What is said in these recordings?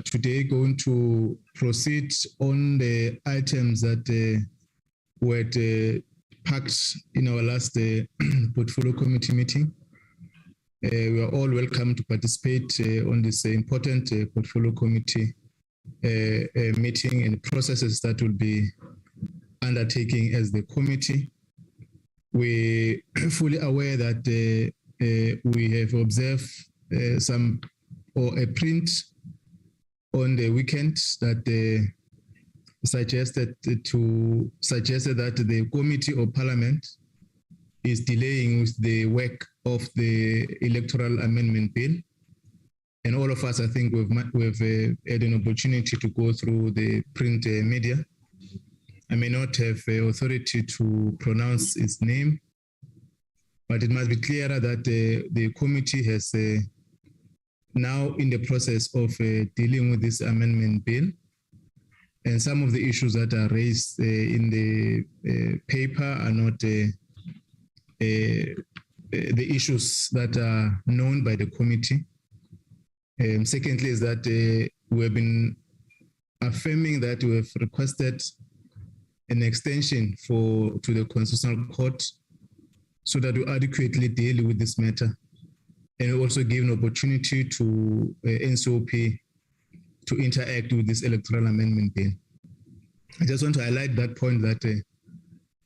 today going to proceed on the items that were packed in our last portfolio committee meeting. We are all welcome to participate on this important portfolio committee meeting and processes that will be undertaking as the committee. We're fully aware that we have observed a print on the weekend that suggested that the Committee of Parliament is delaying with the work of the Electoral Amendment Bill. And all of us, I think, we've had an opportunity to go through the print media. I may not have authority to pronounce its name, but it must be clearer that the committee has now in the process of dealing with this amendment bill. And some of the issues that are raised in the paper are not the issues that are known by the committee. Secondly, is that we have been affirming that we have requested an extension to the Constitutional Court so that we adequately deal with this matter, and also give an opportunity to NCOP to interact with this Electoral Amendment Bill. I just want to highlight that point that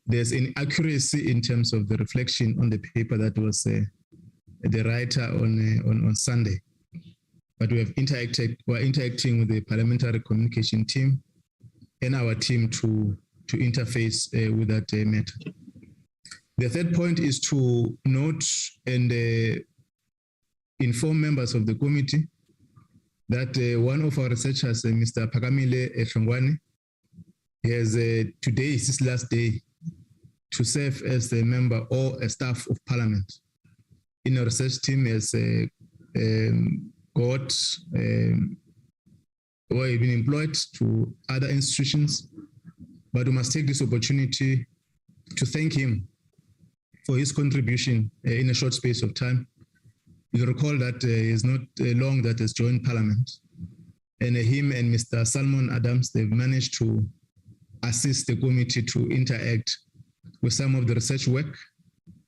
there's inaccuracy in terms of the reflection on the paper that was the writer on Sunday. But we're interacting with the parliamentary communication team and our team to interface with that matter. The third point is to note and inform members of the committee that one of our researchers, Mr. Pakamile Eshongwane, has today is his last day to serve as a member or a staff of Parliament. In our research team has got or been employed to other institutions, but we must take this opportunity to thank him for his contribution in a short space of time. You'll recall that it's not long that has joined Parliament, and him and Mr. Salmon Adams, they've managed to assist the committee to interact with some of the research work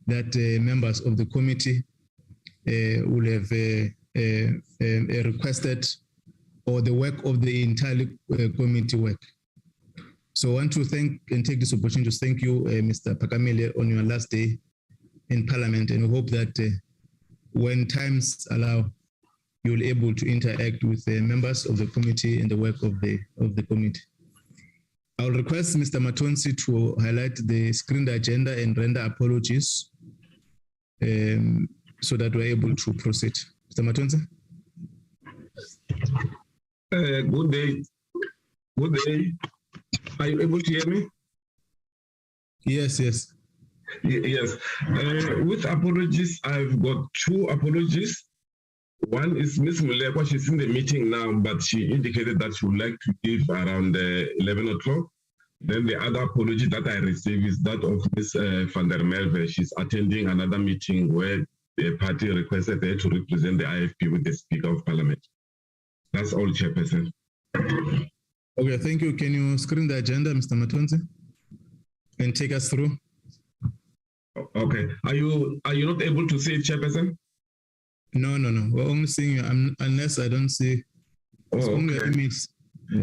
that members of the committee will have requested, or the work of the entire committee work. So I want to thank and take this opportunity to thank you, Mr. Pakamile, on your last day in Parliament, and we hope that when times allow, you'll be able to interact with the members of the committee and the work of the committee. I'll request Mr. Matonsi to highlight the screened agenda and render apologies so that we're able to proceed. Mr. Matonsi? Good day. Good day. Are you able to hear me? Yes, yes. Yes. With apologies, I've got two apologies. One is Ms. Mulekwa. She's in the meeting now, but she indicated that she would like to give around 11 o'clock. Then the other apology that I received is that of Ms. van der Merwe. She's attending another meeting where the party requested her to represent the IFP with the Speaker of Parliament. That's all, Chairperson. Okay, thank you. Can you screen the agenda, Mr. Matonsi, and take us through? Okay. Are you not able to see it, Chairperson? No. We're only seeing you unless I don't see. It's only a image. Yeah.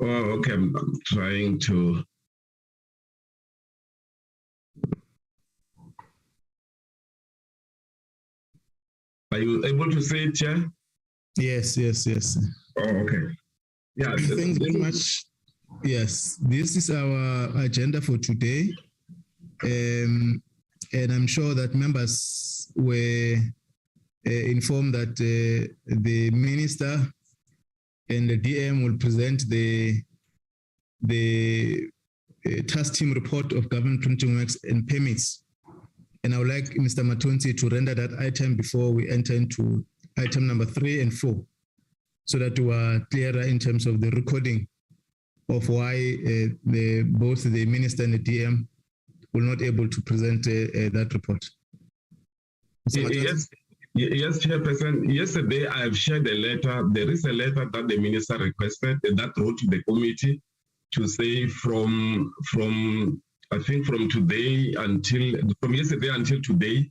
Oh, okay. I'm trying to. Are you able to see it, Chair? Yes. Oh, okay. Yeah. Thanks very much. Yes, this is our agenda for today. And I'm sure that members were informed that the minister and the DM will present the task team report of government printing works and permits. And I would like Mr. Matonsi to render that item before we enter into item number 3 and 4, so that we are clearer in terms of the recording of why both the minister and the DM were not able to present that report. Yes, Yes, Chairperson. Yesterday, I have shared a letter. There is a letter that the minister requested that wrote to the committee to say from I think from yesterday until today,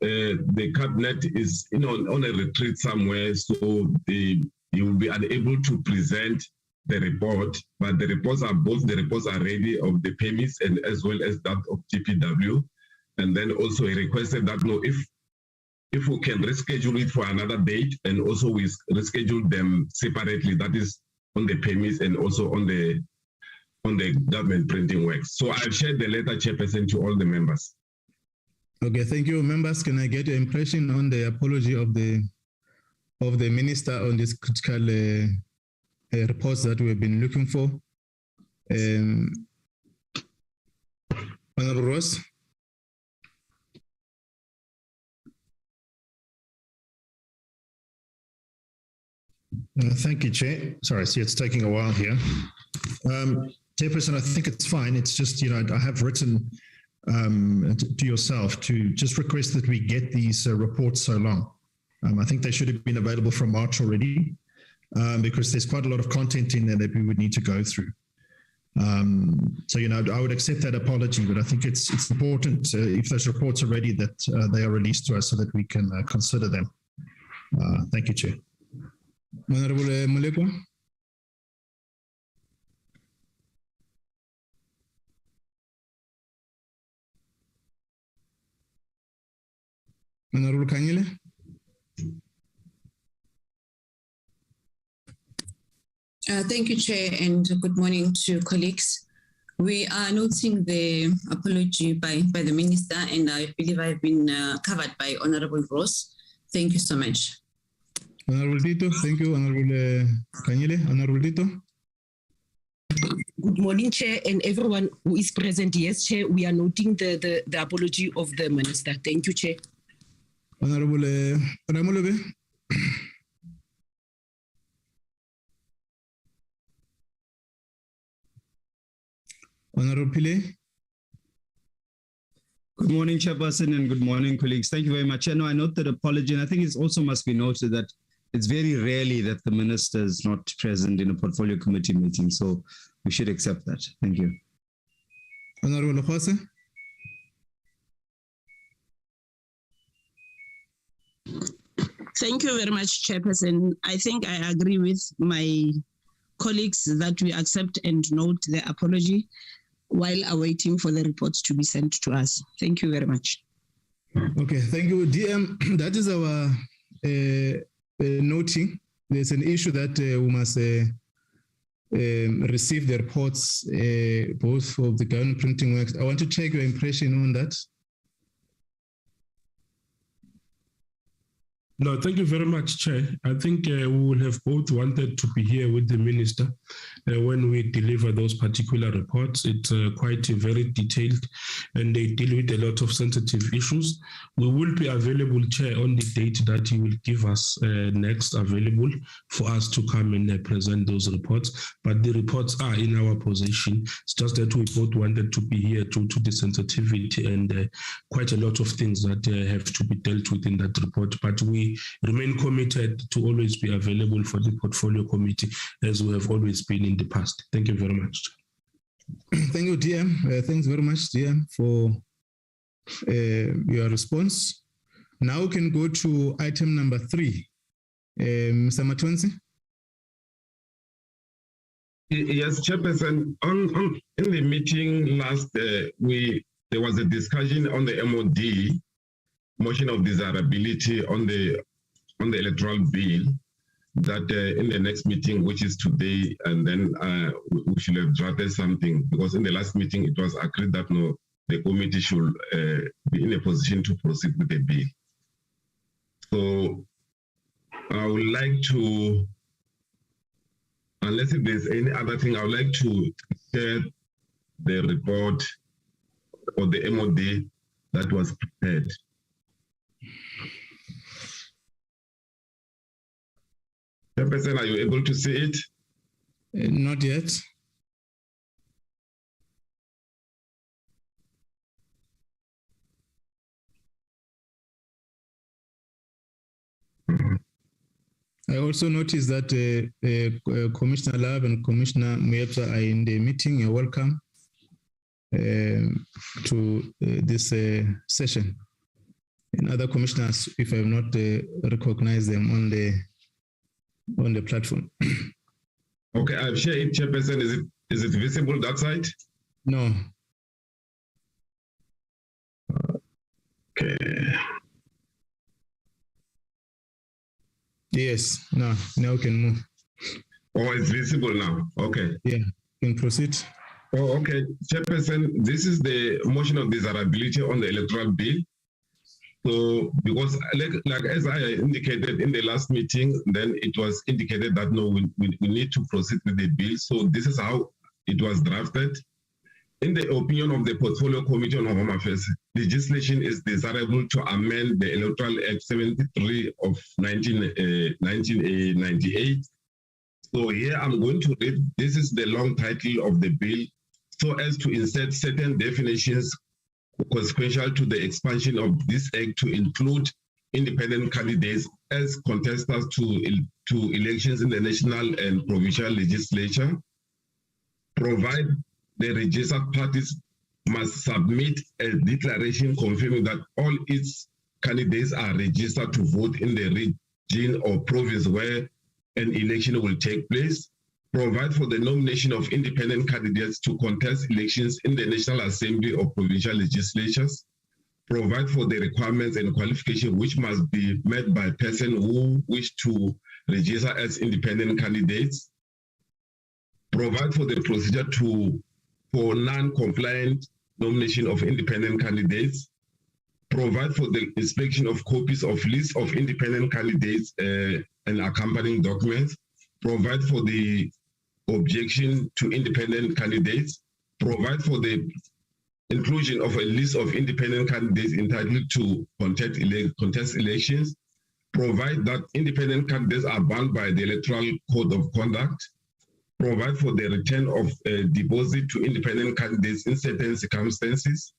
the cabinet is on a retreat somewhere, so you will be unable to present the report. But the reports are ready of the permits and as well as that of GPW. And then also he requested that if we can reschedule it for another date, and also we reschedule them separately, that is on the permits and also on the government printing works. So I've shared the letter, Chairperson, to all the members. Okay, thank you. Members, can I get your impression on the apology of the minister on this critical reports that we've been looking for? Honorable Ross? Thank you, Chair. Sorry, see, it's taking a while here. Chairperson, I think it's fine. It's just, I have written to yourself to just request that we get these reports so long. I think they should have been available from March already, because there's quite a lot of content in there that we would need to go through. So, I would accept that apology, but I think it's important if those reports are ready that they are released to us so that we can consider them. Thank you, Chair. Honorable Mulekwa? Honorable Kanyile? Thank you, Chair, and good morning to colleagues. We are noting the apology by the Minister, and I believe I've been covered by Honorable Ross. Thank you so much. Honorable Dito, thank you. Honorable Kanyile, Honorable Dito. Good morning, Chair, and everyone who is present. Yes, Chair, we are noting the apology of the Minister. Thank you, Chair. Honorable Ramolobe. Honorable Pile. Good morning, Chairperson, and good morning, colleagues. Thank you very much. I note that apology, and I think it also must be noted that it's very rarely that the minister is not present in a portfolio committee meeting, so we should accept that. Thank you. Honorable Jose. Thank you very much, Chairperson. I think I agree with my colleagues that we accept and note the apology while awaiting for the reports to be sent to us. Thank you very much. Okay, thank you. DM, that is our noting. There's an issue that we must receive the reports, both of the government printing works. I want to check your impression on that. No, thank you very much, Chair. I think we will have both wanted to be here with the Minister when we deliver those particular reports. It's quite very detailed and they deal with a lot of sensitive issues. We will be available, Chair, on the date that you will give us next available for us to come and present those reports. But the reports are in our possession. It's just that we both wanted to be here due to the sensitivity and quite a lot of things that have to be dealt with in that report. But we remain committed to always be available for the portfolio committee as we have always been in the past. Thank you very much. Thank you, DM. Thanks very much, DM, for your response. Now we can go to item number 3. Mr. Matonsi. Yes, Chairperson. In the meeting last, there was a discussion on the MOD, Motion of Desirability on the Electoral Bill, that in the next meeting, which is today, and then we should have drafted something, because in the last meeting it was agreed that no, the committee should be in a position to proceed with the bill. So I would like to, unless if there's any other thing, I would like to share the report or the MOD that was prepared. Chairperson, are you able to see it? Not yet. I also noticed that Commissioner Love and Commissioner Muyepsa are in the meeting. You're welcome to this session. And other commissioners, if I have not recognized them on the platform. Okay, I've shared it, Chairperson. Is it visible that side? No. Okay. Yes, now we can move. Oh, it's visible now. Okay. Yeah, you can proceed. Oh, okay. Chairperson, this is the motion of desirability on the electoral bill. So, because like as I indicated in the last meeting, then it was indicated that no, we need to proceed with the bill. So this is how it was drafted. In the opinion of the Portfolio Committee on Home Affairs, legislation is desirable to amend the Electoral Act 73 of 1998. So here I'm going to read, this is the long title of the bill, so as to insert certain definitions consequential to the expansion of this act to include independent candidates as contestants to elections in the national and provincial legislature, provide the registered parties must submit a declaration confirming that all its candidates are registered to vote in the region or province where an election will take place, provide for the nomination of independent candidates to contest elections in the National Assembly or provincial legislatures, provide for the requirements and qualifications which must be met by persons who wish to register as independent candidates, provide for the procedure for non-compliant nomination of independent candidates, provide for the inspection of copies of lists of independent candidates and accompanying documents, provide for the objection to independent candidates, provide for the inclusion of a list of independent candidates entitled to contest elections, provide that independent candidates are bound by the Electoral Code of Conduct, provide for the return of a deposit to independent candidates in certain circumstances,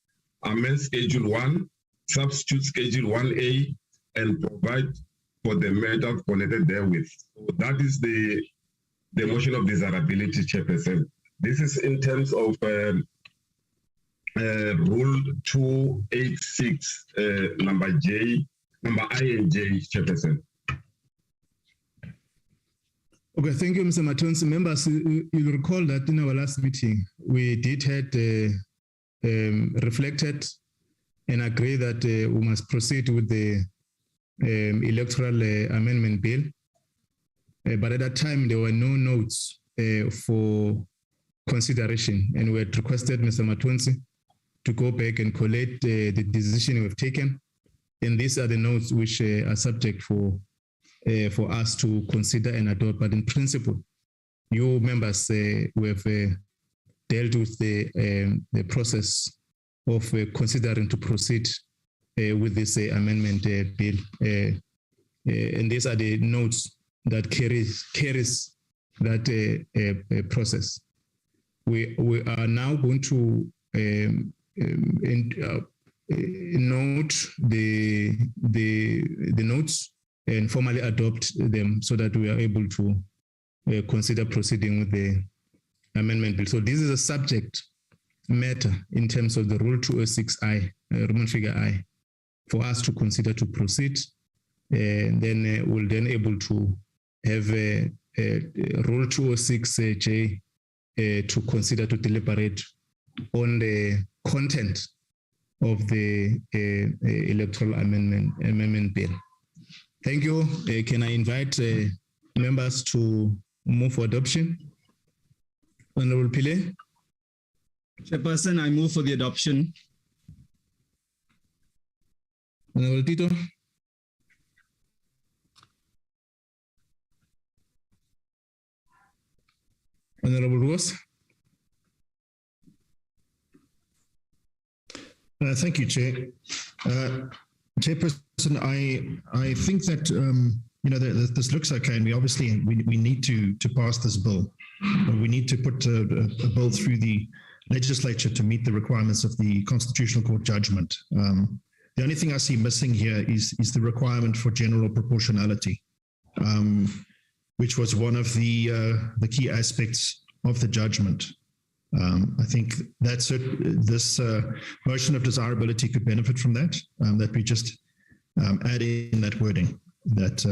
amend Schedule 1, substitute Schedule 1A, and provide for the matters connected therewith. So that is the motion of desirability, Chairperson. This is in terms of Rule 286, number I and J, Chairperson. Okay, thank you, Mr. Matonsi. Members, you'll recall that in our last meeting, we did had reflected and agree that we must proceed with the Electoral Amendment Bill. But at that time, there were no notes for consideration, and we had requested Mr. Matonsi to go back and collate the decision we've taken. And these are the notes which are subject for us to consider and adopt. But in principle, you members we have dealt with the process of considering to proceed with this amendment bill. And these are the notes that carries that process. We are now going to note the notes and formally adopt them so that we are able to consider proceeding with the amendment bill. So this is a subject matter in terms of the Rule 206I, Roman figure I, for us to consider to proceed. And then we'll then able to have Rule 206J to consider to deliberate on the content of the Electoral Amendment Bill. Thank you. Can I invite members to move for adoption? Honorable Pile. Chairperson, I move for the adoption. Honorable Tito. Honorable Rose. Thank you, Chair. Chairperson, I think that this looks okay, and we obviously need to pass this bill. We need to put a bill through the legislature to meet the requirements of the Constitutional Court judgment. The The only thing I see missing here is the requirement for general proportionality, which was one of the key aspects of the judgment. I think that's it. This motion of desirability could benefit from that, that we just add in that wording, that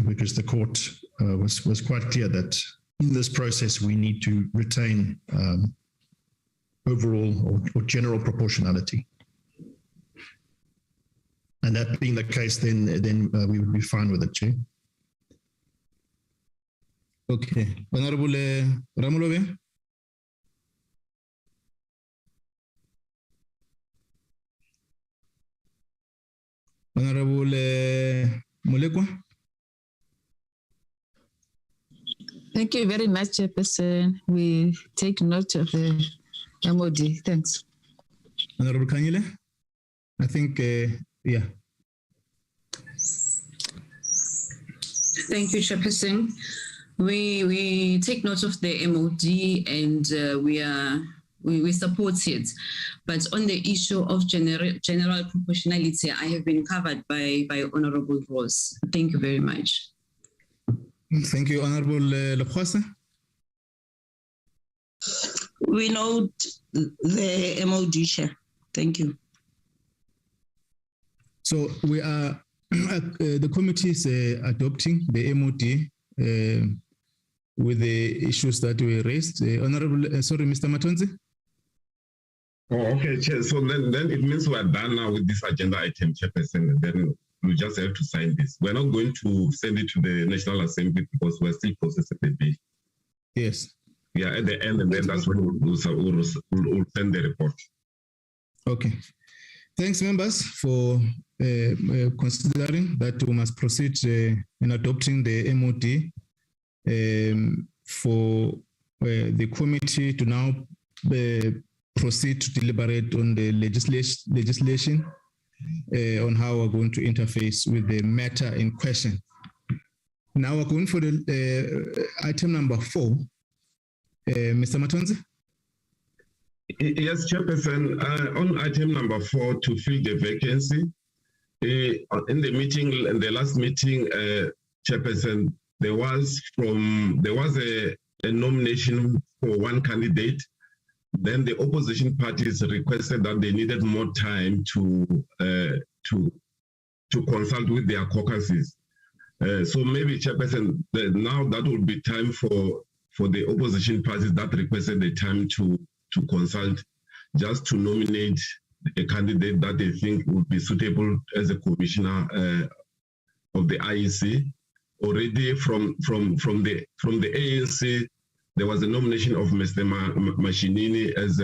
because the court was quite clear that in this process we need to retain overall or general proportionality. And that being the case, then we would be fine with it, Chair. Okay. Honorable Ramolobe. Honorable Molekwa. Thank you very much, Chairperson. We take note of the MOD. Thanks. Honorable Kanyile. I think, yeah. Thank you, Chairperson. We take note of the MOD and we support it. But on the issue of general proportionality, I have been covered by Honorable Rose. Thank you very much. Thank you, Honorable Lekwasa. We note the MOD, Chair. Thank you. So we are, the committee is adopting the MOD with the issues that were raised. Honorable, sorry, Mr. Matonzi. Oh, okay, Chair. So then it means we are done now with this agenda item, Chairperson, and then we just have to sign this. We're not going to send it to the National Assembly because we're still processing the bill. Yes. Yeah, at the end, and then that's when we'll send the report. Okay. Thanks, members, for considering that we must proceed in adopting the MOD for the committee to now proceed to deliberate on the legislation on how we're going to interface with the matter in question. Now we're going for the item number 4. Mr. Matonzi? Yes, Chairperson. On item number 4, to fill the vacancy, in the meeting, in the last meeting, Chairperson, there was a nomination for one candidate. Then the opposition parties requested that they needed more time to consult with their caucuses. So maybe, Chairperson, now that would be time for the opposition parties that requested the time to consult, just to nominate a candidate that they think would be suitable as a commissioner of the IEC. Already from the ANC, there was a nomination of Mr. Mashinini as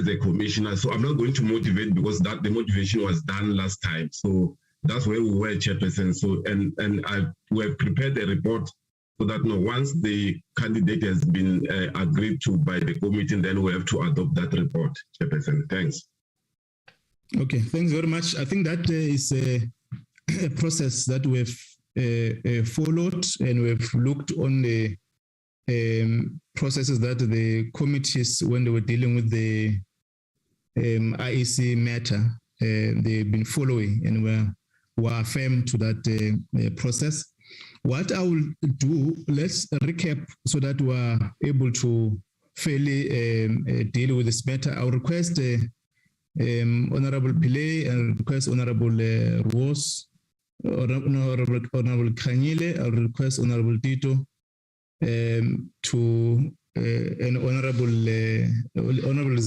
a commissioner. So I'm not going to motivate because the motivation was done last time. So that's where we were, Chairperson. So we have prepared a report so that once the candidate has been agreed to by the committee, then we have to adopt that report, Chairperson. Thanks. Okay, thanks very much. I think that is a process that we've followed, and we've looked on the processes that the committees, when they were dealing with the IEC matter, they've been following, and we're firm to that process. What I will do, let's recap so that we're able to fairly deal with this matter. I'll request Honorable Pillay, and request Honorable Rose, Honorable Kanyile, I'll request Honorable Tito, and Honorable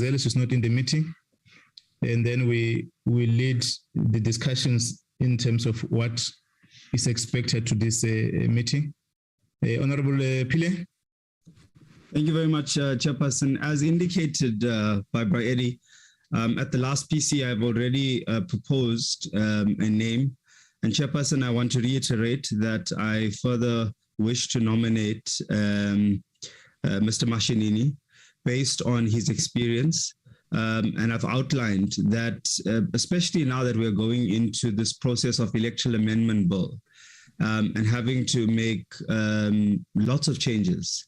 Zelis is not in the meeting, and then we lead the discussions in terms of what is expected to this meeting. Honorable Pillay. Thank you very much, Chairperson. As indicated by Eddie, at the last PC, I've already proposed a name. And Chairperson, I want to reiterate that I further wish to nominate Mr. Mashinini based on his experience. And I've outlined that, especially now that we're going into this process of Electoral Amendment Bill and having to make lots of changes,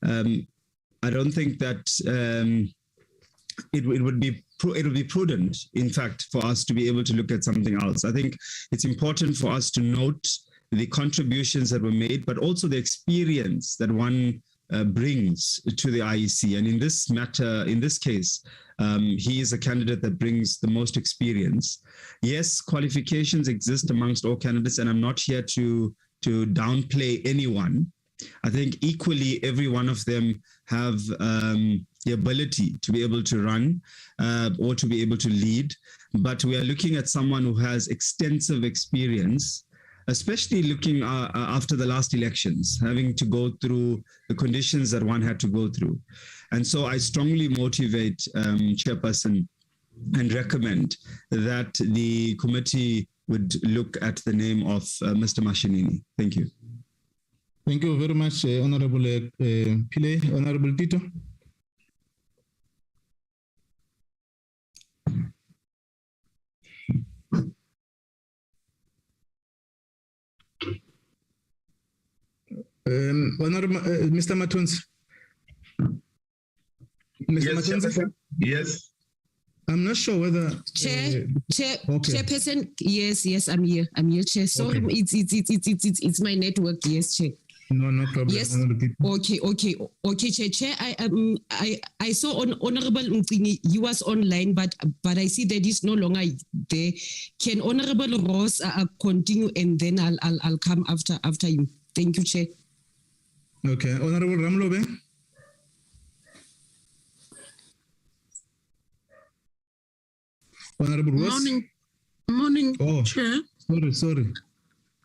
I don't think that it would be it'll be prudent, in fact, for us to be able to look at something else. I think it's important for us to note the contributions that were made, but also the experience that one brings to the IEC. And in this matter, in this case, he is a candidate that brings the most experience. Yes, qualifications exist amongst all candidates, and I'm not here to downplay anyone. I think equally every one of them have the ability to be able to run or to be able to lead. But we are looking at someone who has extensive experience, especially looking after the last elections, having to go through the conditions that one had to go through. And so I strongly motivate Chairperson and recommend that the committee would look at the name of Mr. Mashinini. Thank you. Thank you very much, Honorable Pillay. Honorable Tito. Honorable Mr. Matunzi. Mr. Matunzi? Yes. I'm not sure whether Chairperson. Yes, I'm here, Chair. Sorry, okay. It's my network. Yes, Chair. No problem. Yes. Okay, Chair. I saw Honorable Mtini. He was online, but I see that he's no longer there. Can Honorable Ross continue, and then I'll come after you. Thank you, Chair. Okay, Honorable Ramlobe. Honorable Ross. Morning, Chair. Sorry.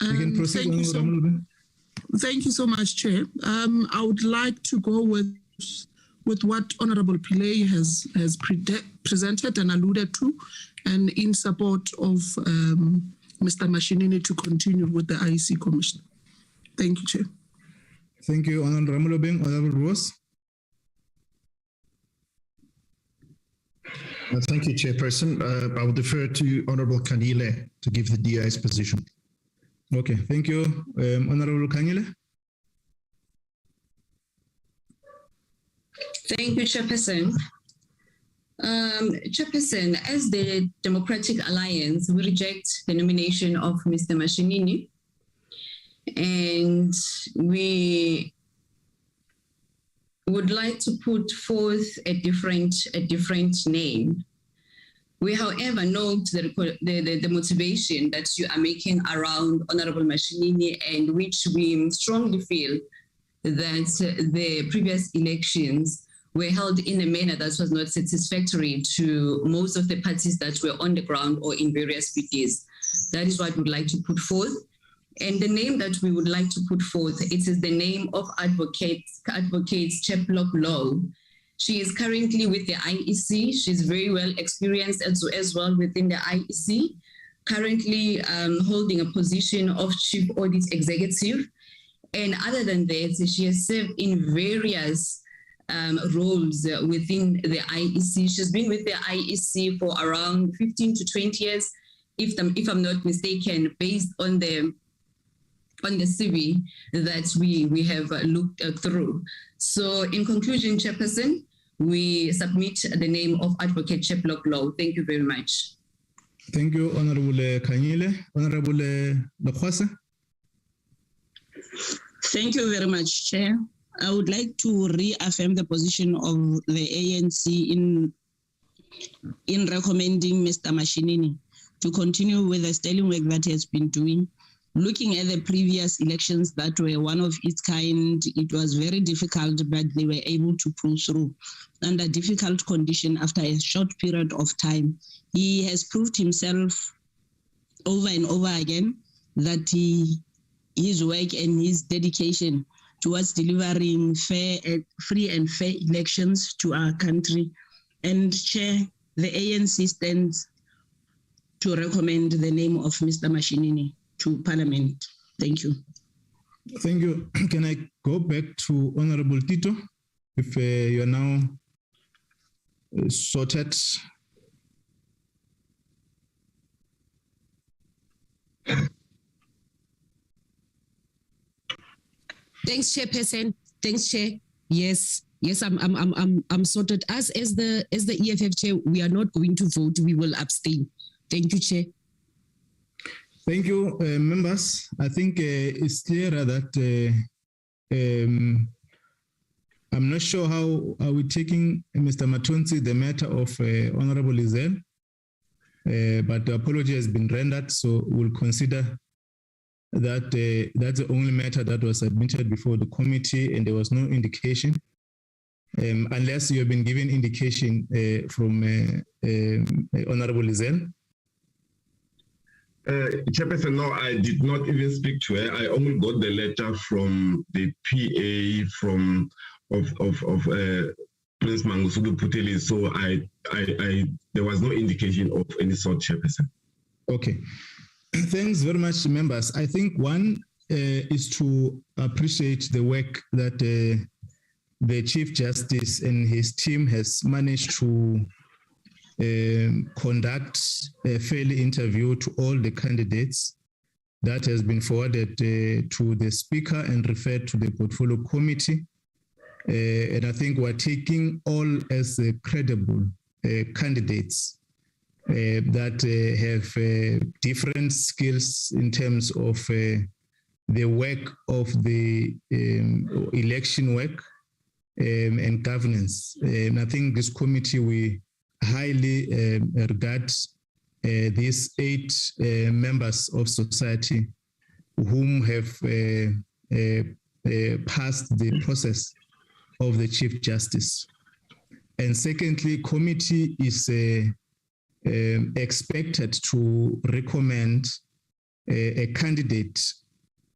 You can proceed, Honorable Ramlobe. Thank you so much, Chair. I would like to go with what Honorable Pillay has presented and alluded to, and in support of Mr. Mashinini to continue with the IEC Commissioner. Thank you, Chair. Thank you, Honorable Ramlobe. Honorable Ross. Thank you, Chairperson. I will defer to Honorable Kanile to give the DI's position. Okay, thank you, Honorable Kanile. Thank you, Chairperson. Chairperson, as the Democratic Alliance, we reject the nomination of Mr. Mashinini, and we would like to put forth a different name. We, however, note the motivation that you are making around Honorable Mashinini, and which we strongly feel that the previous elections were held in a manner that was not satisfactory to most of the parties that were on the ground or in various PDs. That is what we'd like to put forth. And the name that we would like to put forth, it is the name of Advocate Cheplock Law. She is currently with the IEC. She's very well experienced as well within the IEC, currently holding a position of Chief Audit Executive. And other than that, she has served in various roles within the IEC. She's been with the IEC for around 15 to 20 years, if I'm not mistaken, based on the CV that we have looked through. So in conclusion, Chairperson, we submit the name of Advocate Cheplock Law. Thank you very much. Thank you, Honorable Kanyile. Honorable Lekwasa. Thank you very much, Chair. I would like to reaffirm the position of the ANC in recommending Mr. Mashinini to continue with the sterling work that he has been doing. Looking at the previous elections that were one of its kind, it was very difficult, but they were able to pull through under difficult conditions after a short period of time. He has proved himself over and over again that his work and his dedication towards delivering free and fair elections to our country. And Chair, the ANC stands to recommend the name of Mr. Mashinini to Parliament. Thank you. Thank you. Can I go back to Honorable Tito, if you are now sorted? Thanks, Chairperson. Thanks, Chair. Yes, Yes, I'm sorted. As the EFF chair, we are not going to vote. We will abstain. Thank you, Chair. Thank you, members. I think it's clearer that I'm not sure how are we taking Mr. Matonzi the matter of Honorable Lizel, but the apology has been rendered, so we'll consider that that's the only matter that was submitted before the committee, and there was no indication, unless you have been given indication from Honorable Lizel. Chairperson, no, I did not even speak to her. I only got the letter from the PA of Prince Mangosulu Puteli, so I there was no indication of any sort, Chairperson. Okay, thanks very much, members. I think one is to appreciate the work that the Chief Justice and his team has managed to conduct a fair interview to all the candidates that has been forwarded to the Speaker and referred to the Portfolio Committee. And I think we're taking all as credible candidates that have different skills in terms of the work of the election work and governance. And I think this committee, we highly regard these 8 members of society whom have passed the process of the Chief Justice. And secondly, committee is expected to recommend a candidate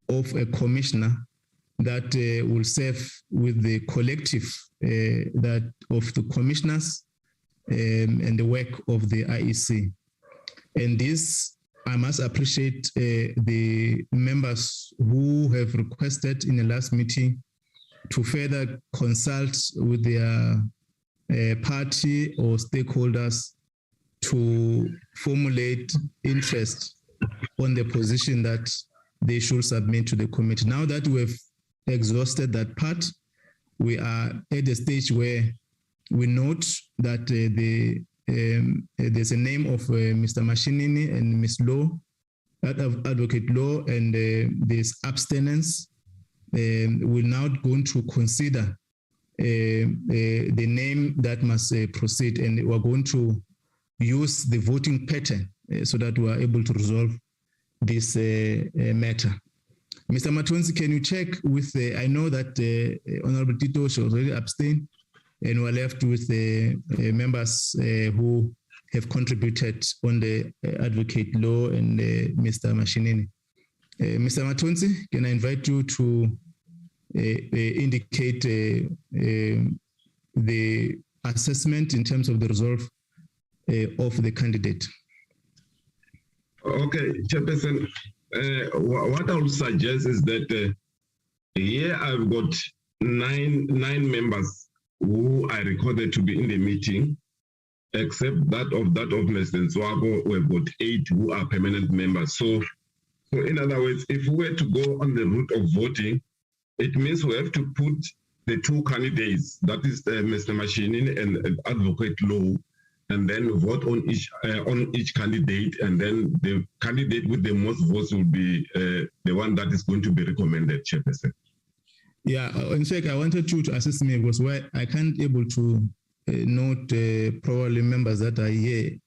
of a commissioner that will serve with the collective that of the commissioners and the work of the IEC. And this, I must appreciate the members who have requested in the last meeting to further consult with their party or stakeholders to formulate interest on the position that they should submit to the committee. Now that we've exhausted that part, we are at the stage where we note that there's a name of Mr. Mashinini and Ms. Law, Advocate Law, and there's abstinence. We're now going to consider the name that must proceed, and we're going to use the voting pattern so that we are able to resolve this matter. Mr. Matonzi, can you check with I know that Honorable Tito should already abstain, and we're left with the members who have contributed on the Advocate Law and Mr. Mashinini. Mr. Matonzi, can I invite you to indicate the assessment in terms of the resolve of the candidate? Okay, Chairperson, what I would suggest is that here I've got nine members who are recorded to be in the meeting, except that of Mr. Nzwago, we've got 8 who are permanent members. So in other words, if we were to go on the route of voting, it means we have to put the 2 candidates, that is Mr. Mashinini and Advocate Law, and then vote on each candidate, and then the candidate with the most votes will be the one that is going to be recommended, Chairperson. Yeah, in fact, I wanted you to assist me because I can't able to note probably members that are here.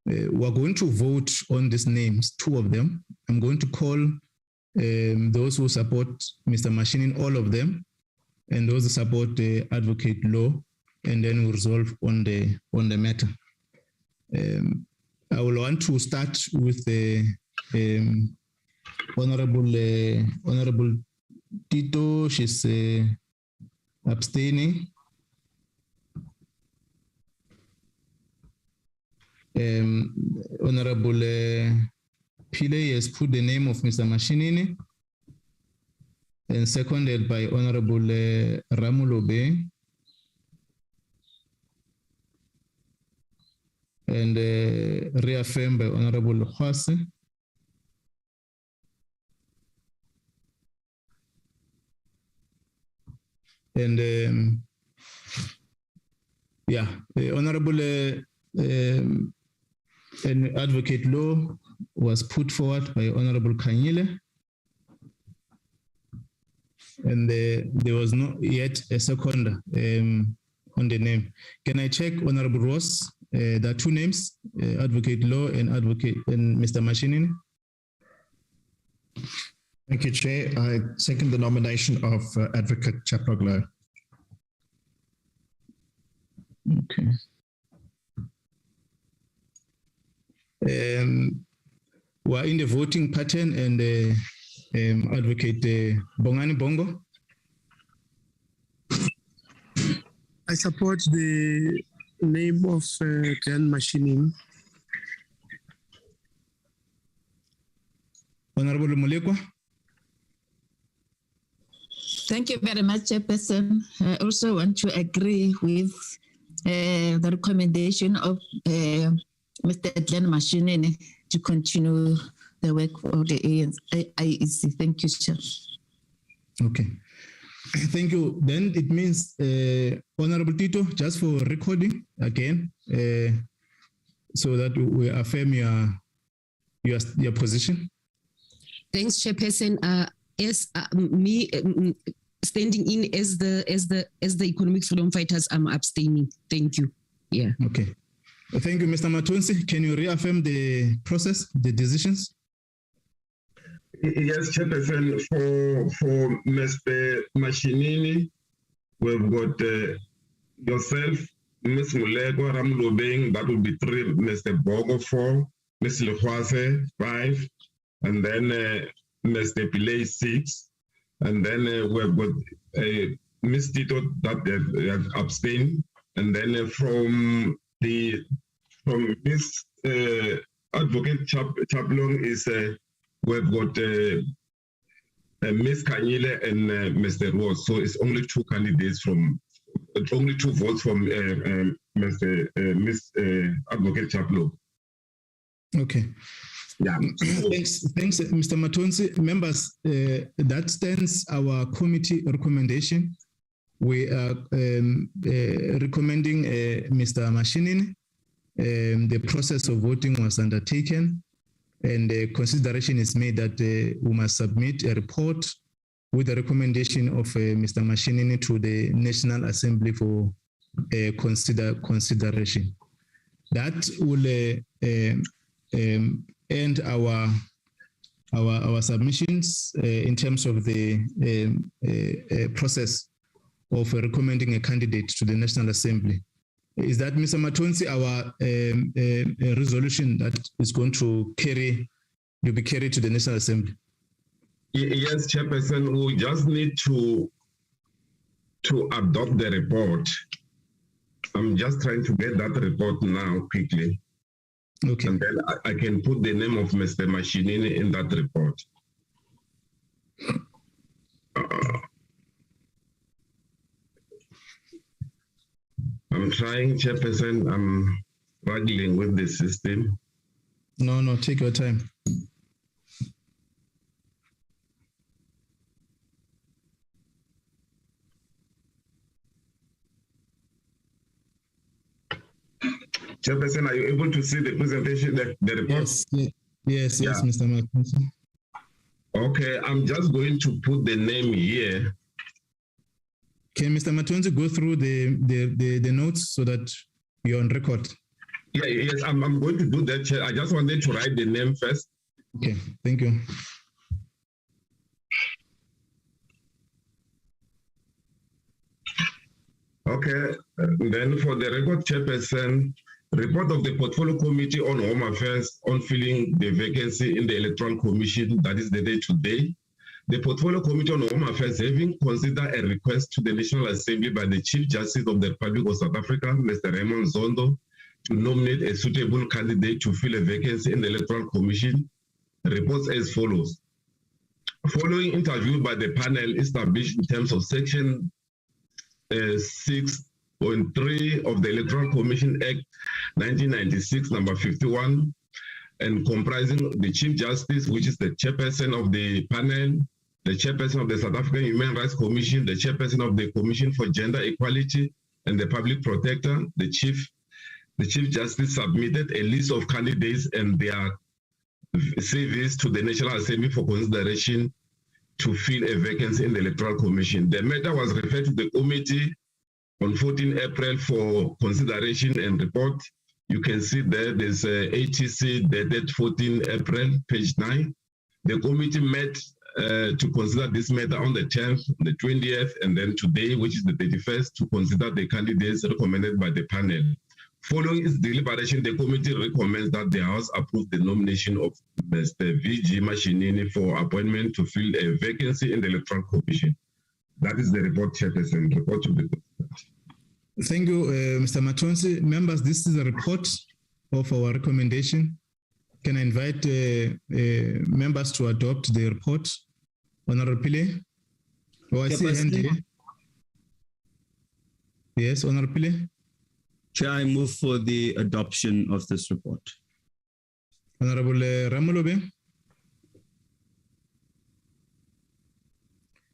We're going to vote on these names, 2 of them. I'm going to call those who support Mr. Mashinin, all of them, and those who support the Advocate Law, and then we'll resolve on the matter. I will want to start with the Honorable Tito. She's abstaining. Honorable Pile has put the name of Mr. Mashinini, and seconded by Honorable Ramulobe, and reaffirmed by Honorable Khwase. And the Honorable and Advocate Law was put forward by Honorable Kanyile. And there was not yet a second on the name. Can I check, Honorable Ross? There are two names, Advocate Law and Mr. Mashinini. Thank you, Chair. I second the nomination of Advocate Chaploglo. Okay. We're in the voting pattern, and Advocate Bongani Bongo. I support the name of Glenn Mashinini. Honorable Mulekwa. Thank you very much, Chairperson. I also want to agree with the recommendation of Mr. Glenn Mashinini to continue the work of the IEC. Thank you, Chair. Okay. Thank you. Then it means, Honorable Tito, just for recording again, so that we affirm your position. Thanks, Chairperson. As me standing in as the Economic Freedom Fighters, I'm abstaining. Thank you. Yeah. Okay. Thank you, Mr. Matonsi. Can you reaffirm the process, the decisions? Yes, Chairperson. For Mr. Mashinini, we've got yourself, Ms. Mulekwa, Ramlobeng, that will be 3, Mr. Bogo 4, Ms. Lehwase 5, and then Mr. Pillay 6, and then we've got Ms. Tito that have abstained, and then from Ms. Advocate Chaplong is we've got Ms. Kanyile and Mr. Ross. So it's only 2 candidates only 2 votes from Ms. Advocate Chaplong. Okay. Yeah. Thanks, Mr. Matonsi. Members, that stands our committee recommendation. We are recommending Mr. Mashinini. The process of voting was undertaken, and consideration is made that we must submit a report with the recommendation of Mr. Mashinini to the National Assembly for consideration. That will end our submissions in terms of the process of recommending a candidate to the National Assembly. Is that, Mr. Matonsi, our resolution that is going to be carried to the National Assembly? Yes, Chairperson, we just need to adopt the report. I'm just trying to get that report now quickly. Okay. And then I can put the name of Mr. Mashinini in that report. I'm trying, Chairperson. I'm struggling with the system. No, take your time. Chairperson, are you able to see the presentation, the report? Yes, Mr. Matonsi. Okay, I'm just going to put the name here. Can Mr. Matonsi go through the notes so that you're on record? Yes, I'm going to do that, Chair. I just wanted to write the name first. Okay, thank you. Okay, then for the record, Chairperson, report of the Portfolio Committee on Home Affairs on filling the vacancy in the Electoral Commission, that is the day today. The Portfolio Committee on Home Affairs, having considered a request to the National Assembly by the Chief Justice of the Republic of South Africa, Mr. Raymond Zondo, to nominate a suitable candidate to fill a vacancy in the Electoral Commission, reports as follows. Following interview by the panel established in terms of Section 6.3 of the Electoral Commission Act 1996, number 51, and comprising the Chief Justice, which is the chairperson of the panel, the chairperson of the South African Human Rights Commission, the chairperson of the Commission for Gender Equality and the Public Protector, the Chief Justice submitted a list of candidates and their CVs to the National Assembly for consideration to fill a vacancy in the Electoral Commission. The matter was referred to the committee on 14 April for consideration and report. You can see there's a ATC dated 14 April, page 9. The committee met to consider this matter on the 10th, the 20th, and then today, which is the 31st, to consider the candidates recommended by the panel. Following its deliberation, the committee recommends that the House approve the nomination of Mr. V.G. Mashinini for appointment to fill a vacancy in the Electoral Commission. That is the report, Chairperson. Report to be. Thank you, Mr. Matonsi. Members, this is a report of our recommendation. Can I invite members to adopt the report? Honorable Pile? Oh, I see a hand here. Yes, Honorable Pile? Chair, I move for the adoption of this report. Honorable Ramolobe?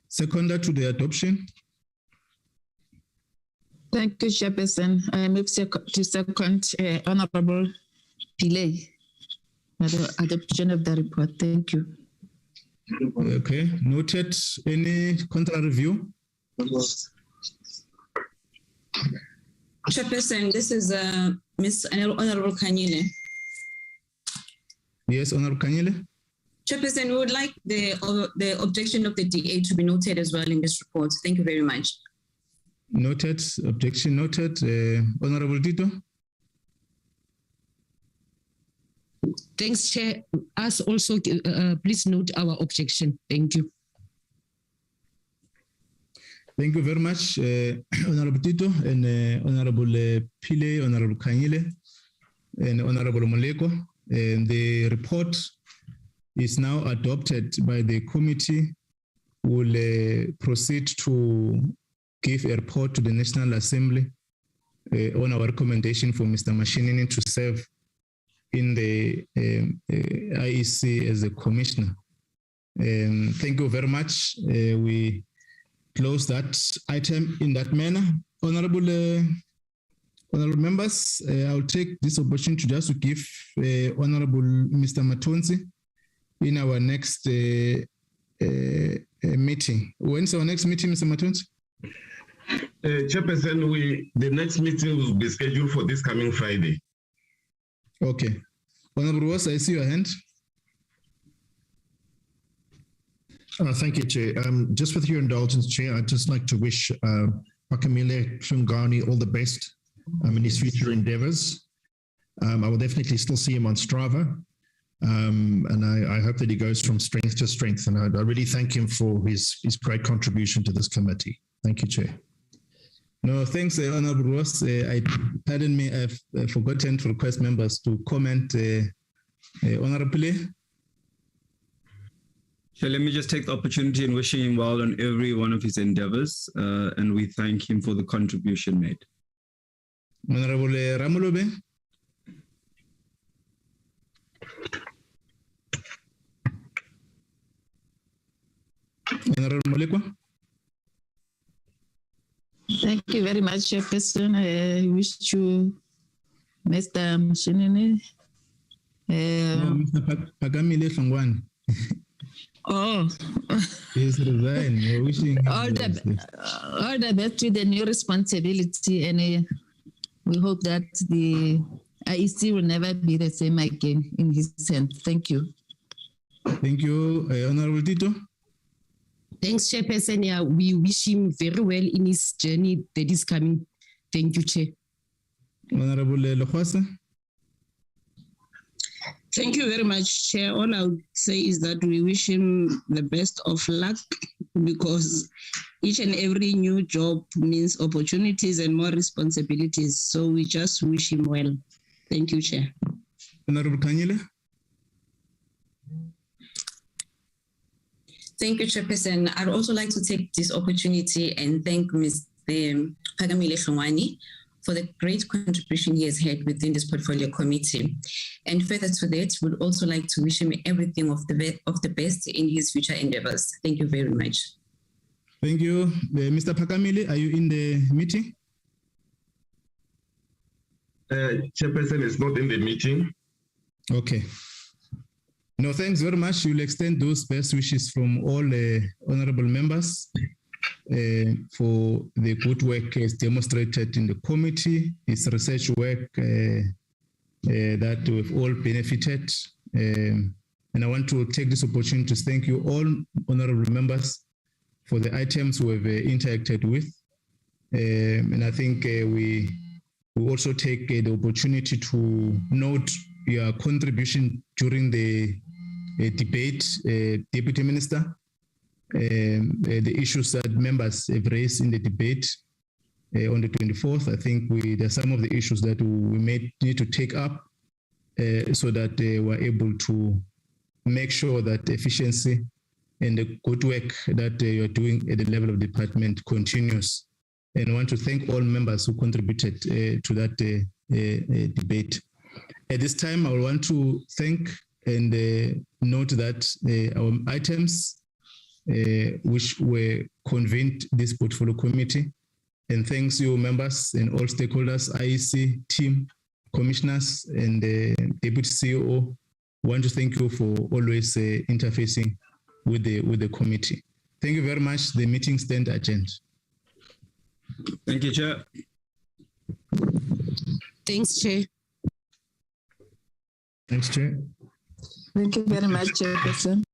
Seconder to the adoption. Thank you, Chairperson. I move to second Honorable Pillay, the adoption of the report. Thank you. Okay, noted. Any contrary view? Chairperson, this is Ms. Honorable Kanyile. Yes, Honorable Kanyile. Chairperson, we would like the objection of the DA to be noted as well in this report. Thank you very much. Noted. Objection noted. Honorable Tito. Thanks, Chair. Us also, please note our objection. Thank you. Thank you very much, Honorable Tito and Honorable Pile, Honorable Kanyile, and Honorable Moleko. And the report is now adopted by the committee. Will proceed to give a report to the National Assembly on our recommendation for Mr. Mashinini to serve in the IEC as a commissioner. Thank you very much. We close that item in that manner. Honorable members, I'll take this opportunity just to give Honorable Mr. Matonsi in our next meeting. When's our next meeting, Mr. Matonsi? Chairperson, the next meeting will be scheduled for this coming Friday. Okay. Honorable Ross, I see your hand. Thank you, Chair. Just with your indulgence, Chair, I'd just like to wish Pakamile Hlungani all the best in his future endeavors. I will definitely still see him on Strava. And I hope that he goes from strength to strength. And I really thank him for his great contribution to this committee. Thank you, Chair. No, thanks, Honorable Ross. Pardon me, I've forgotten to request members to comment. Honorable. So let me just take the opportunity and wishing him well on every one of his endeavors, and we thank him for the contribution made. Honorable Ramolobe. Honorable Molekwa. Thank you very much, Chairperson. I wish you, Mr. Mashinini. Mr. Pakamile Hlungani. Oh, he's resigned. We're wishing all the best to the new responsibility, and we hope that the IEC will never be the same again in his hands. Thank you. Thank you, Honorable Tito. Thanks, Chairperson. Yeah, we wish him very well in his journey that is coming. Thank you, Chair. Honorable Lokhwasa. Thank you very much, Chair. All I would say is that we wish him the best of luck, because each and every new job means opportunities and more responsibilities. So we just wish him well. Thank you, Chair. Honorable Kanyile. Thank you, Chairperson. I'd also like to take this opportunity and thank Mr. Pakamile Hlungani for the great contribution he has had within this portfolio committee. And further to that, we'd also like to wish him everything of the best in his future endeavors. Thank you very much. Thank you. Mr. Pakamili, are you in the meeting? Chairperson is not in the meeting. Okay. No, thanks very much. We'll extend those best wishes from all honorable members for the good work as demonstrated in the committee. It's research work that we've all benefited. And I want to take this opportunity to thank you all honorable members for the items we've interacted with. And I think we also take the opportunity to note your contribution during the debate, Deputy Minister, the issues that members have raised in the debate on the 24th. I think there are some of the issues that we may need to take up so that we're able to make sure that efficiency and the good work that you're doing at the level of the department continues. And I want to thank all members who contributed to that debate. At this time, I want to thank and note that our items which were convened this portfolio committee, and thanks you members and all stakeholders, IEC team, commissioners, and Deputy CEO. I want to thank you for always interfacing with the committee. Thank you very much. The meeting stands adjourned. Thank you, Chair. Thanks, Chair. Thanks, Chair. Thank you very much, Chairperson.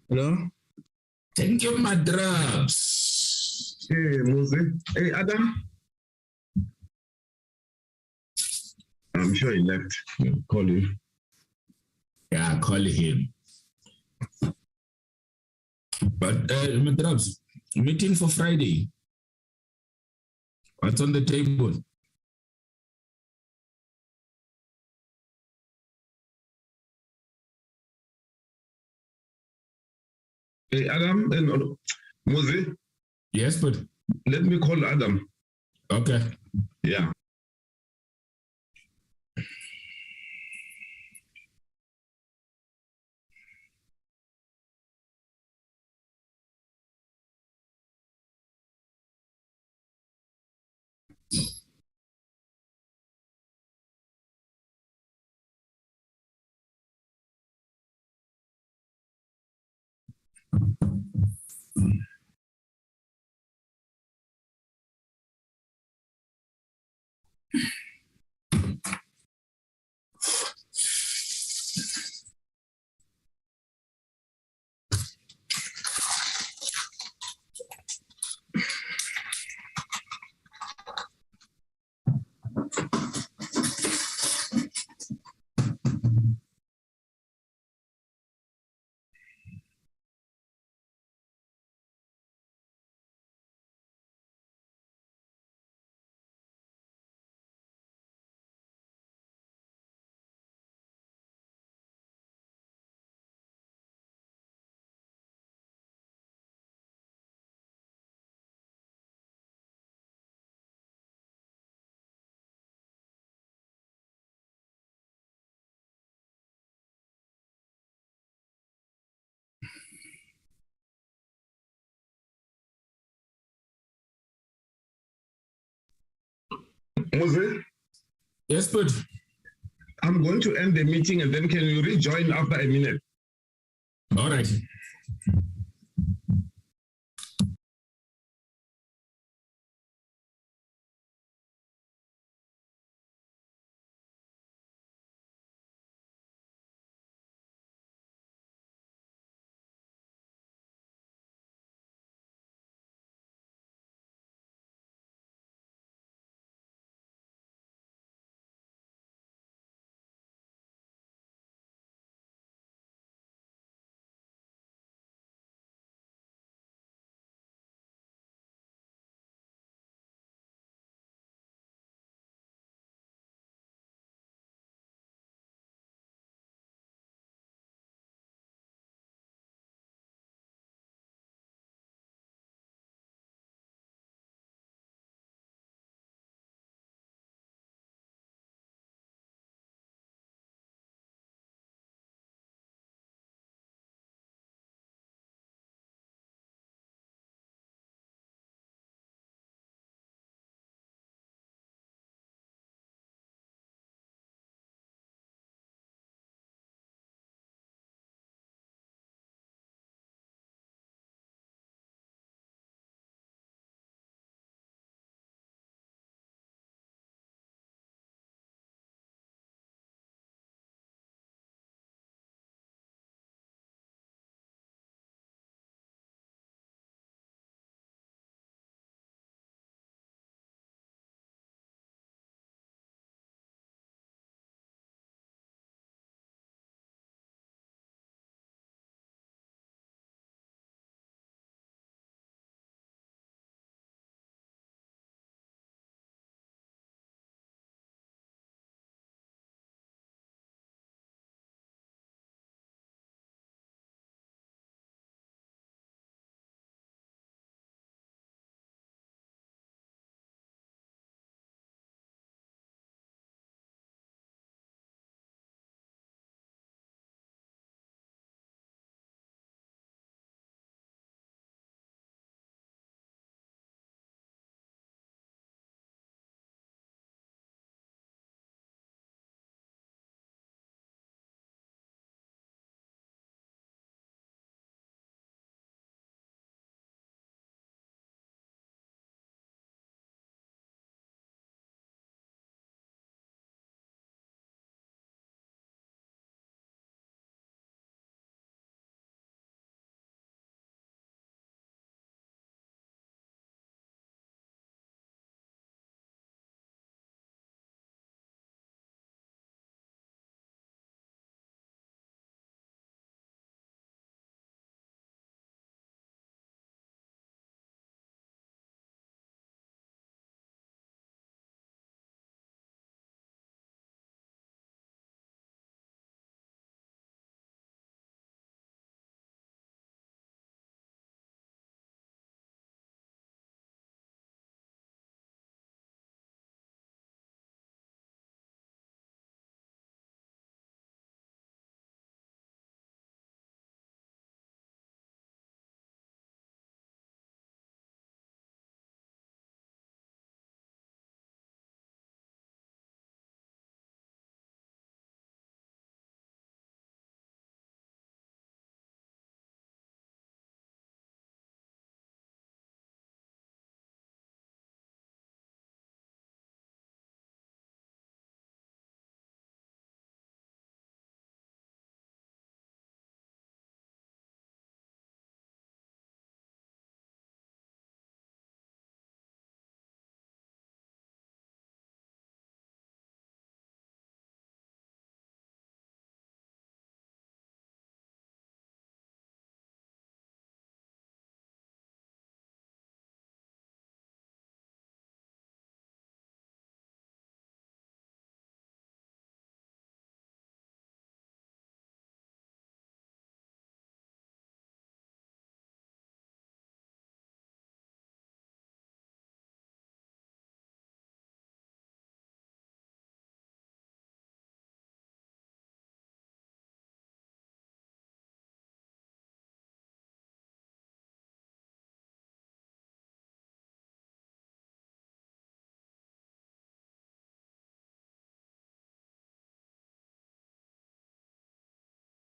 Hello? Thank you, Madras. Hey, Moses. Hey, Adam. I'm sure he left. Call him. Yeah, call him. But Madras, meeting for Friday. What's on the table? Hey, Adam and Moses. Yes, but let me call Adam. Okay. Yeah. Moses? Yes, but I'm going to end the meeting and then can you rejoin after a minute? All right.